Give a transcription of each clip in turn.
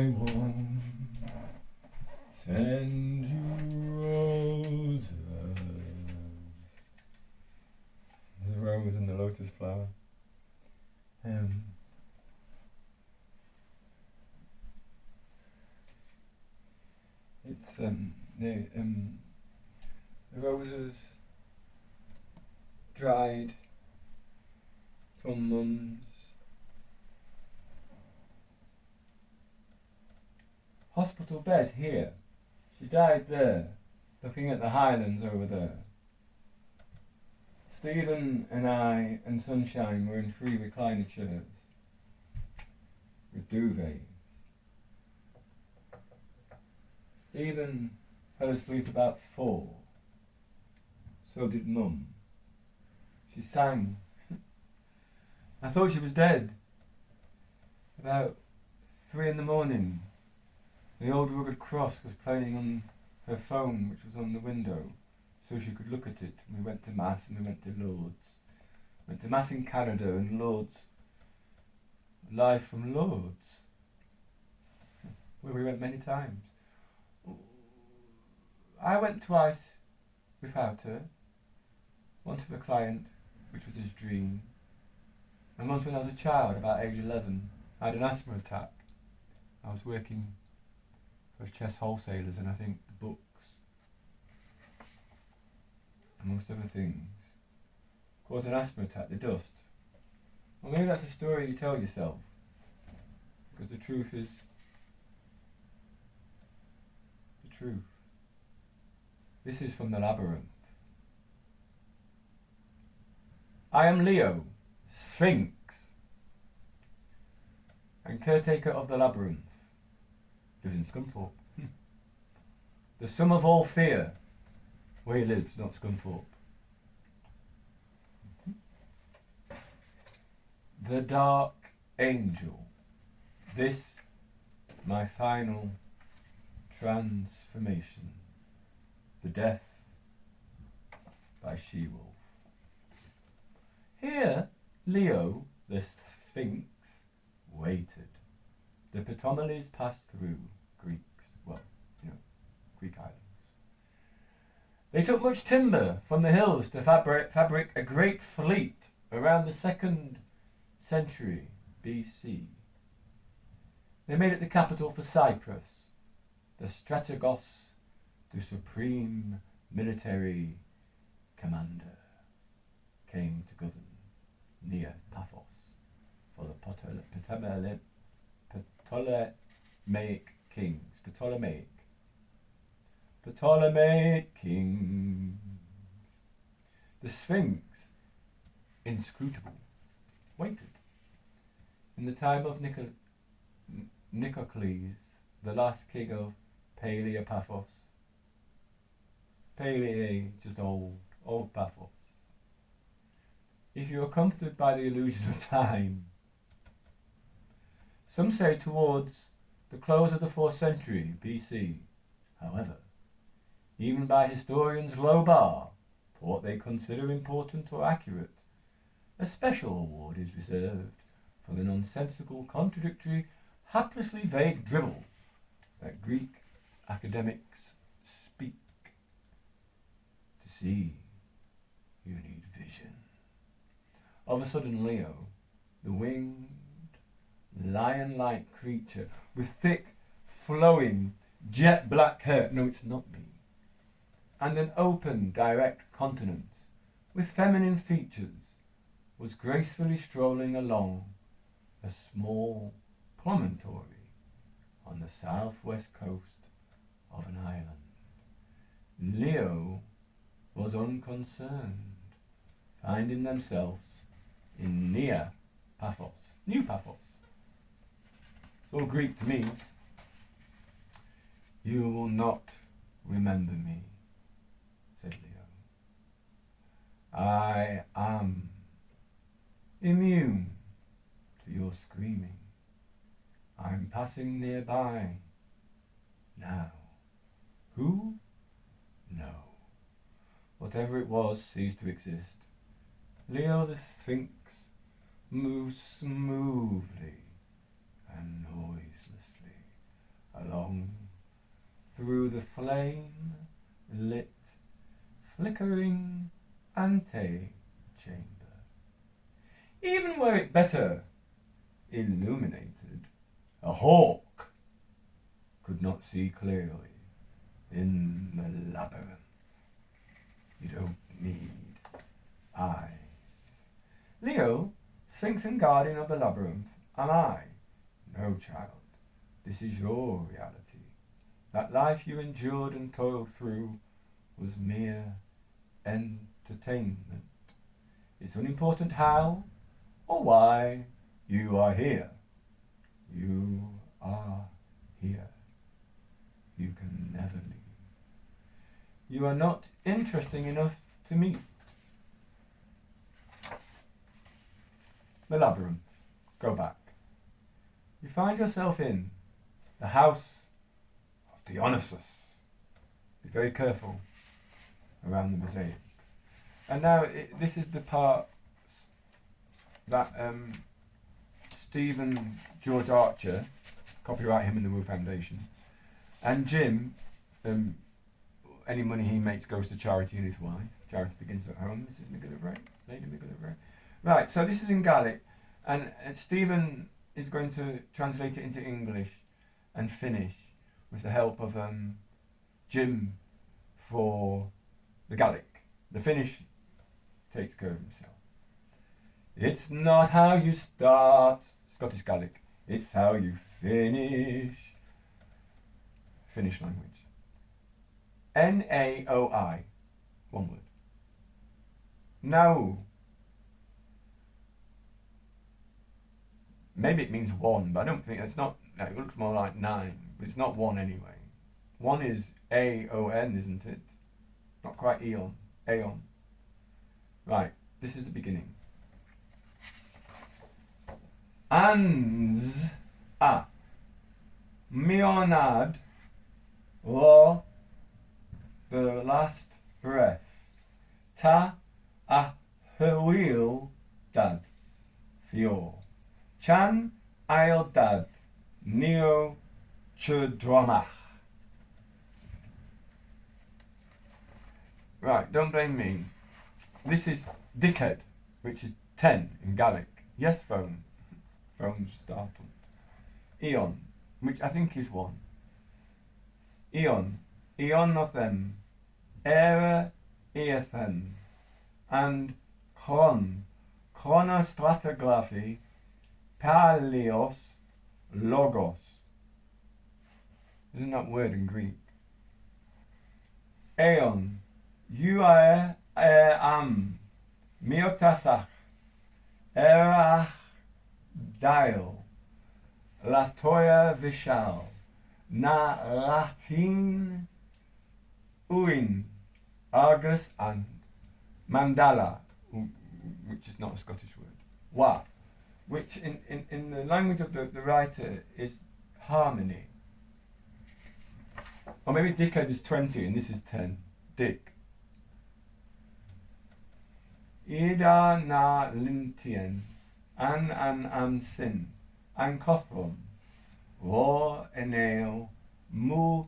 I won't send you roses. The rose and the lotus flower. It's the roses dried from Mum's hospital bed here. She died there, looking at the Highlands over there. Stephen and I and Sunshine were in 3 recliner chairs with duvets. Stephen fell asleep about 4. So did Mum. She sang. I thought she was dead. About 3 in the morning, the old rugged cross was playing on her phone, which was on the window, so she could look at it. We went to Mass and we went to Lourdes. Went to Mass in Canada and Lourdes, live from Lourdes, where we went many times. I went twice without her. Once with a client, which was his dream, and once when I was a child, about age 11. I had an asthma attack. I was working for chess wholesalers, and I think the books, amongst other things, caused an asthma attack, the dust. Well, maybe that's a story you tell yourself, because the truth is the truth. This is from the Labyrinth. I am Leo, Sphinx, and caretaker of the Labyrinth. Lives in Scunthorpe. The sum of all fear, where he lives, not Scunthorpe. The Dark Angel. This, my final transformation. The Death by She-Wolf. Here, Leo, the Sphinx, waited. The Ptolemies passed through Greek islands. They took much timber from the hills to fabric a great fleet around the 2nd century BC. They made it the capital for Cyprus. The Strategos, the supreme military commander, came to govern near Paphos for the Ptolemaic kings. Ptolemaic kings. The Sphinx, inscrutable, waited. In the time of Nicocles, the last king of Paphos. Just old Paphos. If you are comforted by the illusion of time, some say towards the close of the 4th century BC. However, even by historians low bar for what they consider important or accurate, a special award is reserved for the nonsensical, contradictory, haplessly vague drivel that Greek academics speak. To see, you need vision. Of a sudden, Leo, the winged, lion-like creature with thick, flowing, jet black hair, no, it's not me, and an open, direct countenance with feminine features, was gracefully strolling along a small promontory on the southwest coast of an island. Leo was unconcerned, finding themselves in New Paphos. It's all Greek to me. You will not remember me, said Leo. I am immune to your screaming. I'm passing nearby now. Who? No. Whatever it was ceased to exist. Leo the Sphinx moved smoothly and noiselessly the flame lit, flickering ante chamber. Even were it better illuminated, a hawk could not see clearly in the labyrinth. You don't need eyes. Leo, Sphinx and Guardian of the Labyrinth, am I? No, child, this is your reality. That life you endured and toiled through was mere entertainment. It's unimportant how or why you are here. You are here. You can never leave. You are not interesting enough to meet. The labyrinth. Go back. You find yourself in the house of Dionysus. Be very careful around the mosaics. And now this is the part that Stephen George Archer, copyright him and the Wu Foundation, and Jim, any money he makes goes to charity and his wife. Charity begins at home. This is McGillivray, Lady McGillivray. Right, so this is in Gaelic, and Stephen is going to translate it into English and finish with the help of Jim for the Gaelic. The Finnish takes care of himself. It's not how you start, Scottish Gaelic, it's how you finish. Finnish language. Naoi, one word. Now. Maybe it means one, but I don't think it's not. No, it looks more like 9, but it's not 1 anyway. 1 is Aon, isn't it? Not quite Eon. Aeon. Right, this is the beginning. Ans a mionad lo, the last breath. Ta a hywil dad fior. Chan ail dad neo chudramach. Right, don't blame me. This is dickhead, which is 10 in Gaelic. Yes, phone. Phone startled. Eon, which I think is 1. Eon. Eon of them. Era eathem. And chron. Chronostratigraphy. Paleos. Logos. Isn't that word in Greek? Aeon. You are am. Miotasach. Erach. Dial. Latoya Vishal. Na Latin. Uin. Agus and Mandala, which is not a Scottish word. Wa, which in the language of the writer is harmony. Or maybe dickhead is 20 and this is 10. Dick. Ida na lintien. An sin. An kothrum. Ro eneo. Mu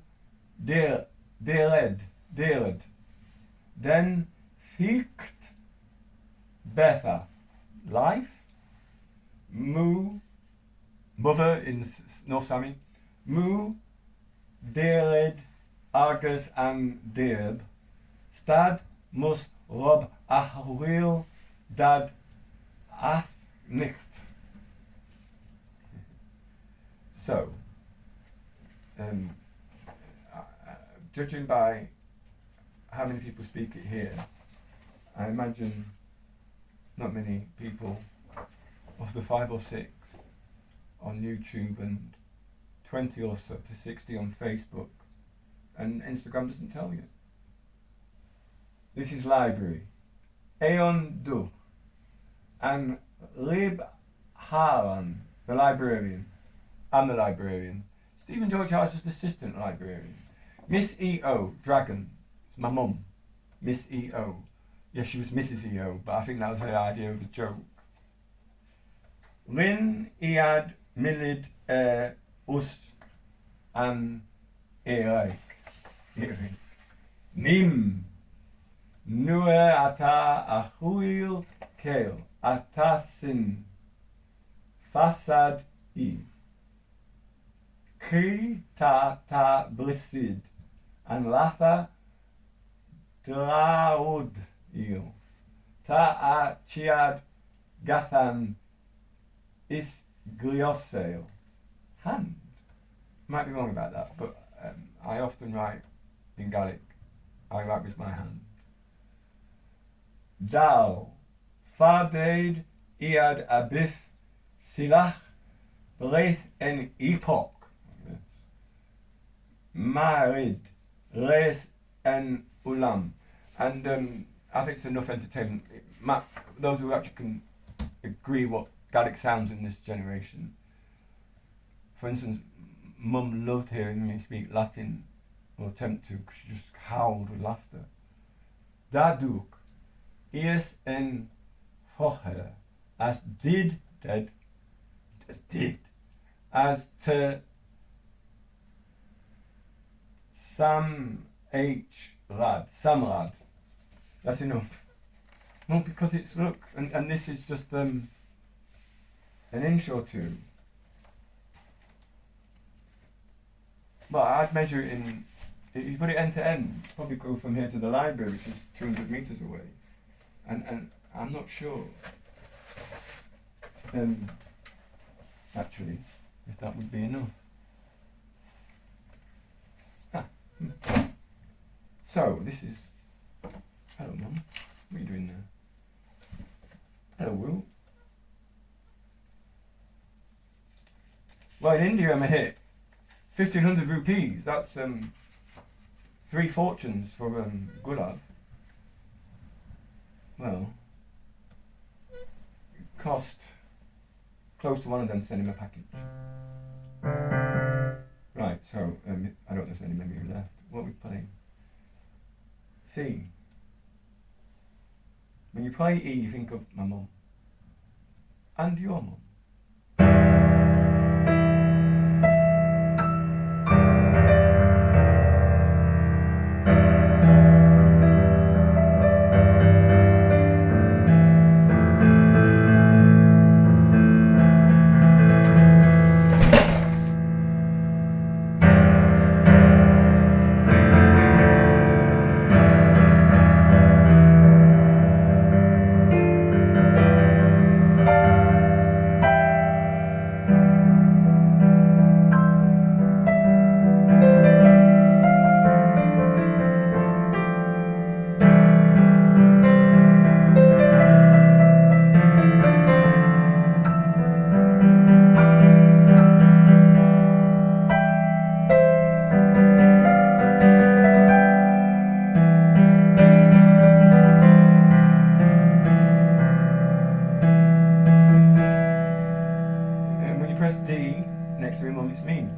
dered. Then ficht bheatha. Life. Mu. Mother in North Sami. Mu. Dered. Agus an deerd. Stad mus rob ahwil dad ath nicht. So, judging by how many people speak it here, I imagine not many people, of the 5 or 6 on YouTube and 20 or so to 60 on Facebook, and Instagram doesn't tell you. This is library. Aeon Du and Lib Haran, the librarian. I'm the librarian. Stephen George Harsh is the assistant librarian. Miss E.O. Dragon. It's my mum. Miss E.O. Yes, she was Mrs. E.O., but I think that was her idea of the joke. Lyn Iad Milid Usk an Ereik. hearing. Nim. Nue ata achuil kale. Ata sin. Fasad I. Kri ta blisid. And latha draud il. Ta a chiad gathan is gliosale. Hand. Might be wrong about that, but I often write in Gaelic. I write with my hand. Dal. Fadeid iad abith silach bleth en epoch. Marid. Les en ulam. And I think it's enough entertainment. Those who actually can agree what Gaelic sounds in this generation. For instance, Mum loved hearing me speak Latin, or attempt to, because she just howled with laughter. Daduk, ies en hocher, as did, as to Samrad. That's enough. Well, because it's, look, and this is just an inch or two. Well, I'd measure it in, if you put it end to end, probably go from here to the library, which is 200 metres away. And I'm not sure, actually, if that would be enough. So, this is... Hello, Mum. What are you doing there? Hello, Will. Well, in India, I'm a hit. 1,500 rupees. That's 3 fortunes for Gulab. Well, it cost close to one of them to send him a package. Right, so I don't necessarily maybe who left. What are we playing? C. When you play E, you think of my mum. And your mum. Press D next to him, it's me.